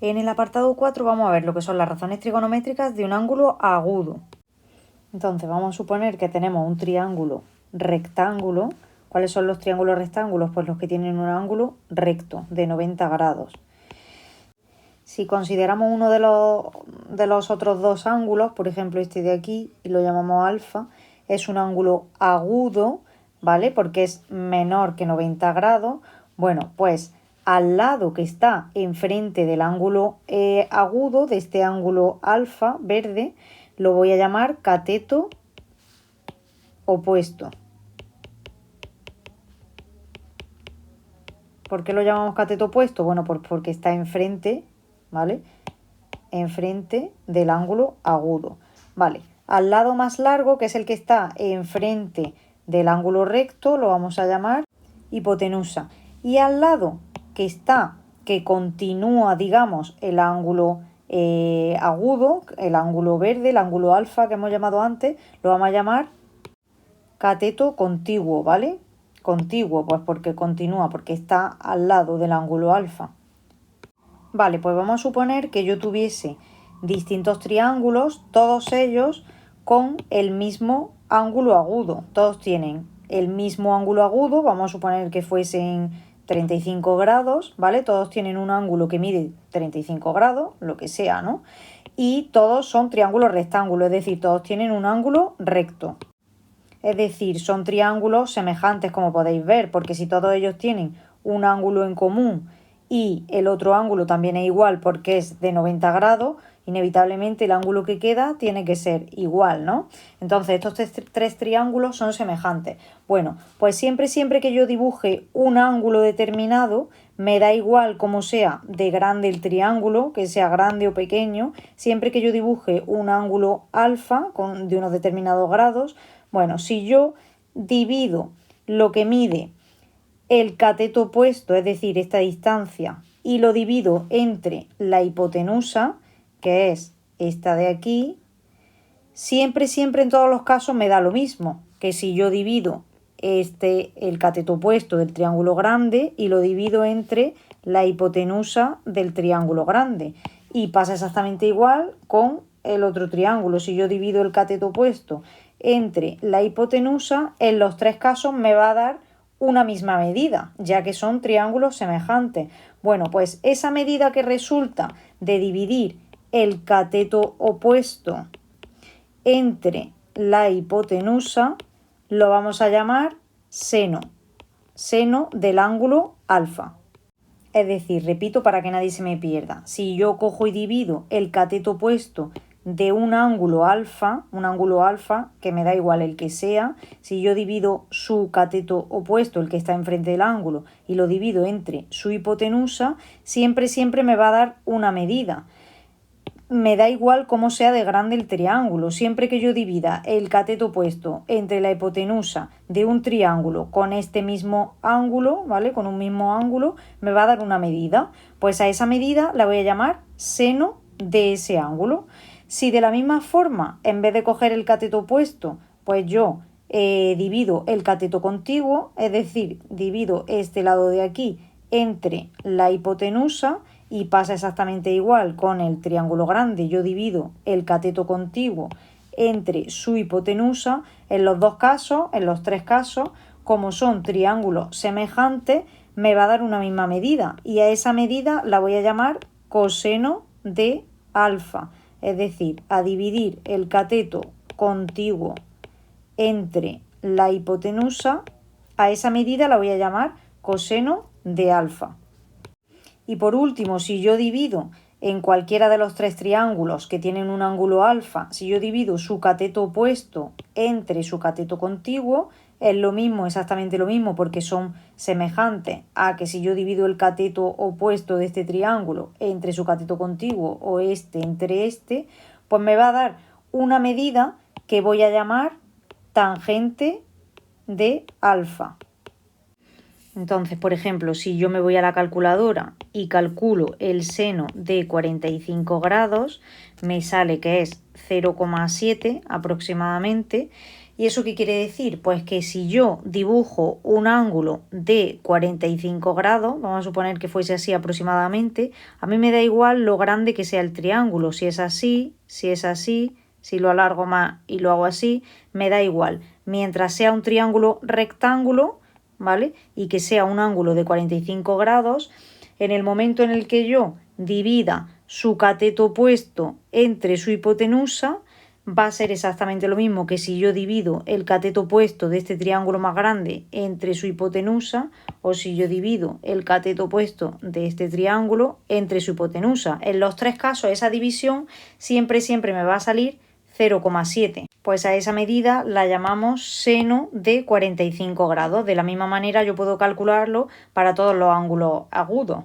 En el apartado 4 vamos a ver lo que son las razones trigonométricas de un ángulo agudo. Entonces vamos a suponer que tenemos un triángulo rectángulo. ¿Cuáles son los triángulos rectángulos? Pues los que tienen un ángulo recto de 90 grados. Si consideramos uno de los otros dos ángulos, por ejemplo este de aquí, y lo llamamos alfa, es un ángulo agudo, ¿vale? Porque es menor que 90 grados. Bueno, pues al lado que está enfrente del ángulo agudo, de este ángulo alfa verde, lo voy a llamar cateto opuesto. ¿Por qué lo llamamos cateto opuesto? Bueno, porque está enfrente, ¿vale? Enfrente del ángulo agudo. Vale, al lado más largo, que es el que está enfrente del ángulo recto, lo vamos a llamar hipotenusa. Y al lado que continúa, digamos, el ángulo agudo, el ángulo verde, el ángulo alfa que hemos llamado antes, lo vamos a llamar cateto contiguo, ¿vale? Contiguo, pues porque continúa, porque está al lado del ángulo alfa. Vale, pues vamos a suponer que yo tuviese distintos triángulos, todos ellos con el mismo ángulo agudo. Todos tienen el mismo ángulo agudo, vamos a suponer que fuesen 35 grados, ¿vale? Todos tienen un ángulo que mide 35 grados, lo que sea, ¿no? Y todos son triángulos rectángulos, es decir, todos tienen un ángulo recto. Es decir, son triángulos semejantes, como podéis ver, porque si todos ellos tienen un ángulo en común y el otro ángulo también es igual porque es de 90 grados, inevitablemente el ángulo que queda tiene que ser igual, ¿no? Entonces estos tres triángulos son semejantes. Bueno, pues siempre que yo dibuje un ángulo determinado, me da igual cómo sea de grande el triángulo, que sea grande o pequeño, siempre que yo dibuje un ángulo alfa de unos determinados grados, bueno, si yo divido lo que mide el cateto opuesto, es decir, esta distancia, y lo divido entre la hipotenusa, que es esta de aquí, siempre en todos los casos me da lo mismo, que si yo divido el cateto opuesto del triángulo grande y lo divido entre la hipotenusa del triángulo grande. Y pasa exactamente igual con el otro triángulo. Si yo divido el cateto opuesto entre la hipotenusa, en los tres casos me va a dar una misma medida, ya que son triángulos semejantes. Bueno, pues esa medida que resulta de dividir el cateto opuesto entre la hipotenusa lo vamos a llamar seno del ángulo alfa. Es decir, repito para que nadie se me pierda, si yo cojo y divido el cateto opuesto de un ángulo alfa, que me da igual el que sea, si yo divido su cateto opuesto, el que está enfrente del ángulo, y lo divido entre su hipotenusa, siempre me va a dar una medida. Me da igual cómo sea de grande el triángulo, siempre que yo divida el cateto opuesto entre la hipotenusa de un triángulo con este mismo ángulo, ¿vale? Con un mismo ángulo, me va a dar una medida. Pues a esa medida la voy a llamar seno de ese ángulo. Si de la misma forma, en vez de coger el cateto opuesto, pues yo divido el cateto contiguo, es decir, divido este lado de aquí entre la hipotenusa, y pasa exactamente igual con el triángulo grande. Yo divido el cateto contiguo entre su hipotenusa. En los dos casos, en los tres casos, como son triángulos semejantes, me va a dar una misma medida. Y a esa medida la voy a llamar coseno de alfa. Es decir, a dividir el cateto contiguo entre la hipotenusa, a esa medida la voy a llamar coseno de alfa. Y por último, si yo divido en cualquiera de los tres triángulos que tienen un ángulo alfa, si yo divido su cateto opuesto entre su cateto contiguo, es lo mismo, exactamente lo mismo, porque son semejantes a que si yo divido el cateto opuesto de este triángulo entre su cateto contiguo o entre este, pues me va a dar una medida que voy a llamar tangente de alfa. Entonces, por ejemplo, si yo me voy a la calculadora y calculo el seno de 45 grados, me sale que es 0,7 aproximadamente. ¿Y eso qué quiere decir? Pues que si yo dibujo un ángulo de 45 grados, vamos a suponer que fuese así aproximadamente, a mí me da igual lo grande que sea el triángulo, si es así, si es así, si lo alargo más y lo hago así, me da igual. Mientras sea un triángulo rectángulo, ¿vale? Y que sea un ángulo de 45 grados, en el momento en el que yo divida su cateto opuesto entre su hipotenusa, va a ser exactamente lo mismo que si yo divido el cateto opuesto de este triángulo más grande entre su hipotenusa, o si yo divido el cateto opuesto de este triángulo entre su hipotenusa. En los tres casos, esa división siempre me va a salir 0,7. Pues a esa medida la llamamos seno de 45 grados. De la misma manera yo puedo calcularlo para todos los ángulos agudos.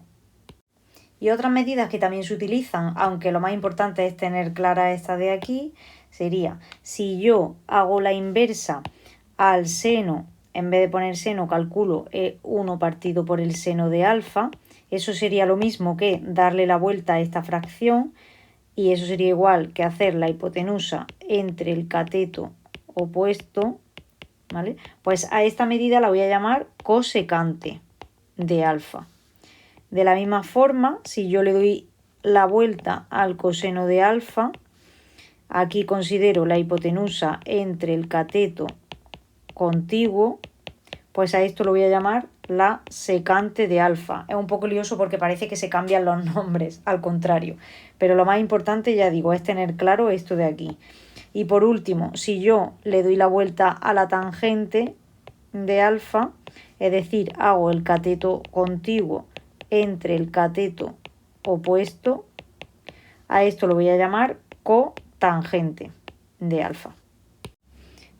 Y otras medidas que también se utilizan, aunque lo más importante es tener clara esta de aquí, sería si yo hago la inversa al seno, en vez de poner seno calculo 1 partido por el seno de alfa, eso sería lo mismo que darle la vuelta a esta fracción, y eso sería igual que hacer la hipotenusa entre el cateto opuesto, ¿vale? Pues a esta medida la voy a llamar cosecante de alfa. De la misma forma, si yo le doy la vuelta al coseno de alfa, aquí considero la hipotenusa entre el cateto contiguo, pues a esto lo voy a llamar la secante de alfa. Es un poco lioso porque parece que se cambian los nombres, al contrario. Pero lo más importante, ya digo, es tener claro esto de aquí. Y por último, si yo le doy la vuelta a la tangente de alfa, es decir, hago el cateto contiguo entre el cateto opuesto, a esto lo voy a llamar cotangente de alfa.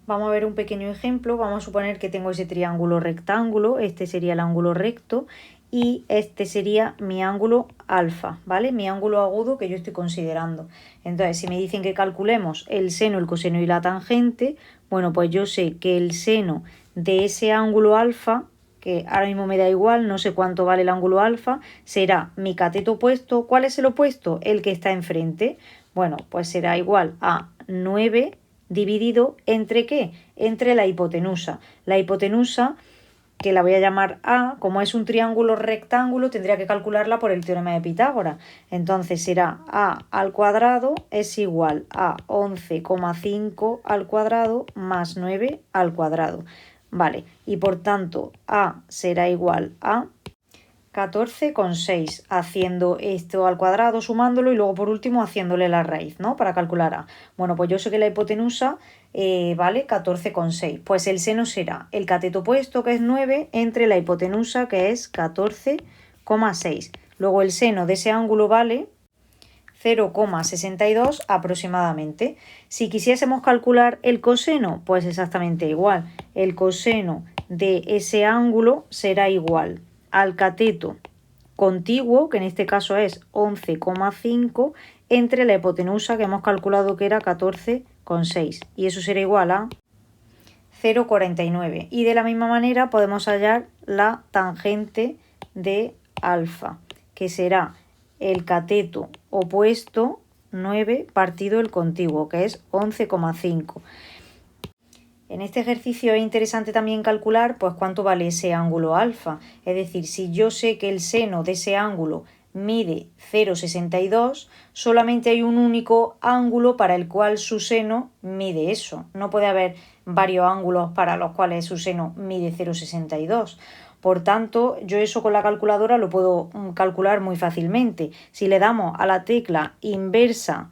Vamos a ver un pequeño ejemplo. Vamos a suponer que tengo ese triángulo rectángulo, este sería el ángulo recto y este sería mi ángulo alfa, ¿vale? Mi ángulo agudo que yo estoy considerando. Entonces, si me dicen que calculemos el seno, el coseno y la tangente, bueno, pues yo sé que el seno de ese ángulo alfa, que ahora mismo me da igual, no sé cuánto vale el ángulo alfa, será mi cateto opuesto. ¿Cuál es el opuesto? El que está enfrente. Bueno, pues será igual a 9 dividido entre ¿qué? Entre la hipotenusa. La hipotenusa, que la voy a llamar A, como es un triángulo rectángulo, tendría que calcularla por el teorema de Pitágoras. Entonces será A al cuadrado es igual a 11,5 al cuadrado más 9 al cuadrado. Vale, y por tanto A será igual a 14,6, haciendo esto al cuadrado, sumándolo y luego por último haciéndole la raíz, ¿no? Para calcular A. Bueno, pues yo sé que la hipotenusa vale 14,6. Pues el seno será el cateto opuesto, que es 9, entre la hipotenusa, que es 14,6. Luego el seno de ese ángulo vale 0,62 aproximadamente. Si quisiésemos calcular el coseno, pues exactamente igual. El coseno de ese ángulo será igual al cateto contiguo, que en este caso es 11,5, entre la hipotenusa que hemos calculado que era 14,6. Y eso será igual a 0,49. Y de la misma manera podemos hallar la tangente de alfa, que será el cateto opuesto 9 partido el contiguo, que es 11,5. En este ejercicio es interesante también calcular pues cuánto vale ese ángulo alfa. Es decir, si yo sé que el seno de ese ángulo mide 0,62, solamente hay un único ángulo para el cual su seno mide eso. No puede haber varios ángulos para los cuales su seno mide 0,62. Por tanto, yo eso con la calculadora lo puedo calcular muy fácilmente. Si le damos a la tecla inversa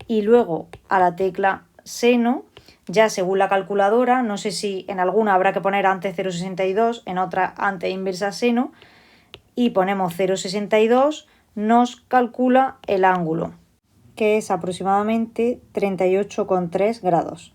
y luego a la tecla seno, ya según la calculadora, no sé si en alguna habrá que poner antes 0,62, en otra antes inversa seno, y ponemos 0,62, nos calcula el ángulo, que es aproximadamente 38,3 grados.